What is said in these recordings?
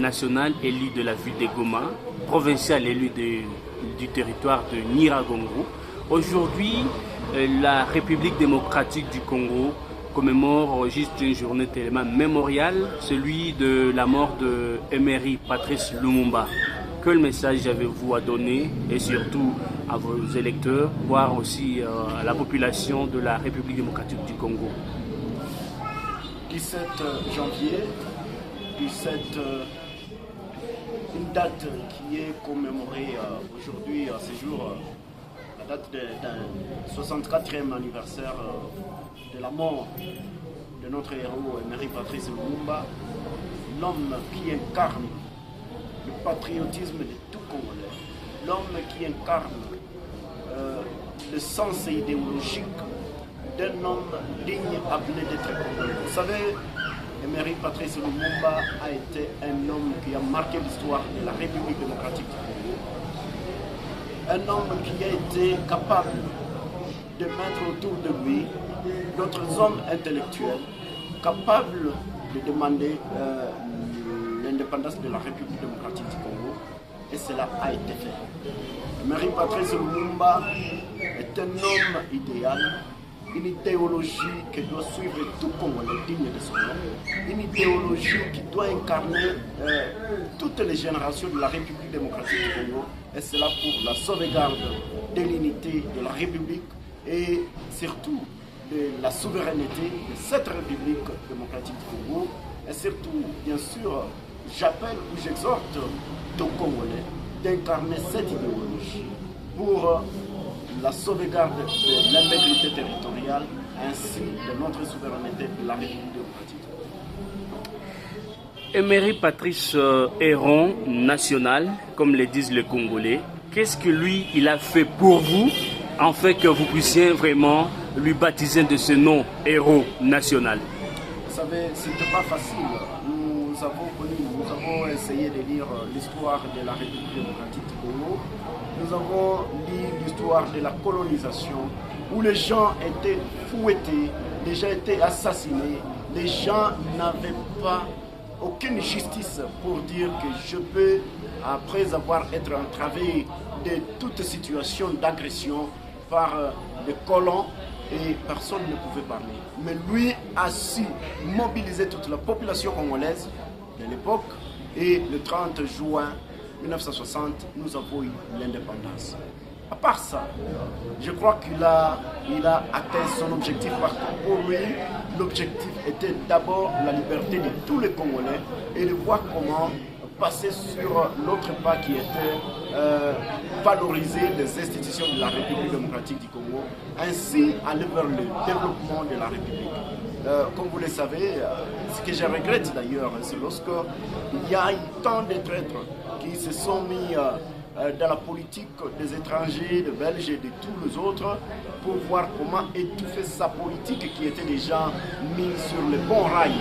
national élu de la ville de Goma, provincial élu du territoire de Nyiragongo. Aujourd'hui, la République démocratique du Congo commémore juste une journée tellement mémoriale, celui de la mort de Emery Patrice Lumumba. Quel message avez-vous à donner et surtout à vos électeurs, voire aussi à la population de la République démocratique du Congo? 17 janvier, une date qui est commémorée aujourd'hui, à ce jour, la date d'un 64e anniversaire de la mort de notre héros Emery Patrice Lumumba, l'homme qui incarne le patriotisme de tout Congolais, l'homme qui incarne le sens idéologique d'un homme digne appelé d'être Congolais. Vous savez, Emery Patrice Lumumba a été un homme qui a marqué l'histoire de la République démocratique du Congo. Un homme qui a été capable de mettre autour de lui d'autres hommes intellectuels, capables de demander l'indépendance de la République démocratique du Congo, et cela a été fait. Emery Patrice Lumumba est un homme idéal, une idéologie qui doit suivre tout Congolais digne de son nom, une idéologie qui doit incarner toutes les générations de la République démocratique du Congo, et cela pour la sauvegarde de l'unité de la République et surtout de la souveraineté de cette République démocratique du Congo. Et surtout, bien sûr, j'appelle ou j'exhorte tout Congolais d'incarner cette idéologie pour la sauvegarde de l'intégrité territoriale ainsi de notre souveraineté de la République démocratique. Emery Patrice, héros national, comme le disent les Congolais, qu'est-ce que lui, il a fait pour vous, en fait que vous puissiez vraiment lui baptiser de ce nom, héros national? Vous savez, ce n'était pas facile. Nous avons essayé de lire l'histoire de la République démocratique du Congo. Nous avons lu l'histoire de la colonisation, où les gens étaient fouettés, les gens étaient assassinés, les gens n'avaient pas aucune justice pour dire que je peux, après avoir été entravé de toute situation d'agression par les colons, et personne ne pouvait parler. Mais lui a su mobiliser toute la population congolaise de l'époque, et le 30 juin 1960, nous avons eu l'indépendance. À part ça, je crois qu'il a atteint son objectif parce que pour lui, l'objectif était d'abord la liberté de tous les Congolais et de voir comment passer sur l'autre pas qui était valoriser les institutions de la République démocratique du Congo, ainsi aller vers le développement de la République. Comme vous le savez, ce que je regrette d'ailleurs, c'est lorsqu'il y a eu tant de traîtres qui se sont mis dans la politique des étrangers, des Belges et de tous les autres pour voir comment étouffer sa politique qui était déjà mise sur le bon rail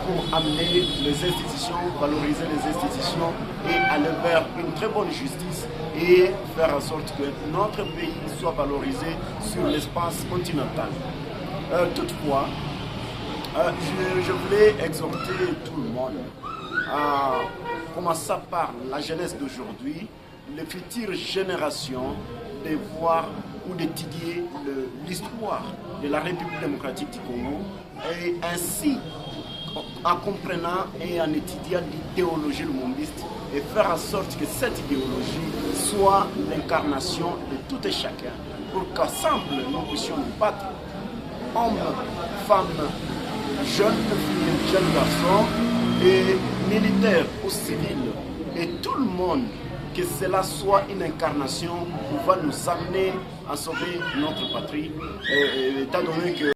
pour amener les institutions, valoriser les institutions et aller vers une très bonne justice et faire en sorte que notre pays soit valorisé sur l'espace continental. Toutefois, je voulais exhorter tout le monde à commencer par la jeunesse d'aujourd'hui, les futures générations, de voir ou d'étudier l'histoire de la République démocratique du Congo et ainsi en comprenant et en étudiant l'idéologie lumumbiste et faire en sorte que cette idéologie soit l'incarnation de tout et chacun pour qu'ensemble nous puissions nous battre, hommes, femmes, jeunes filles, jeunes garçons et militaires ou civils et tout le monde, que cela soit une incarnation qui va nous amener à sauver notre patrie, étant donné que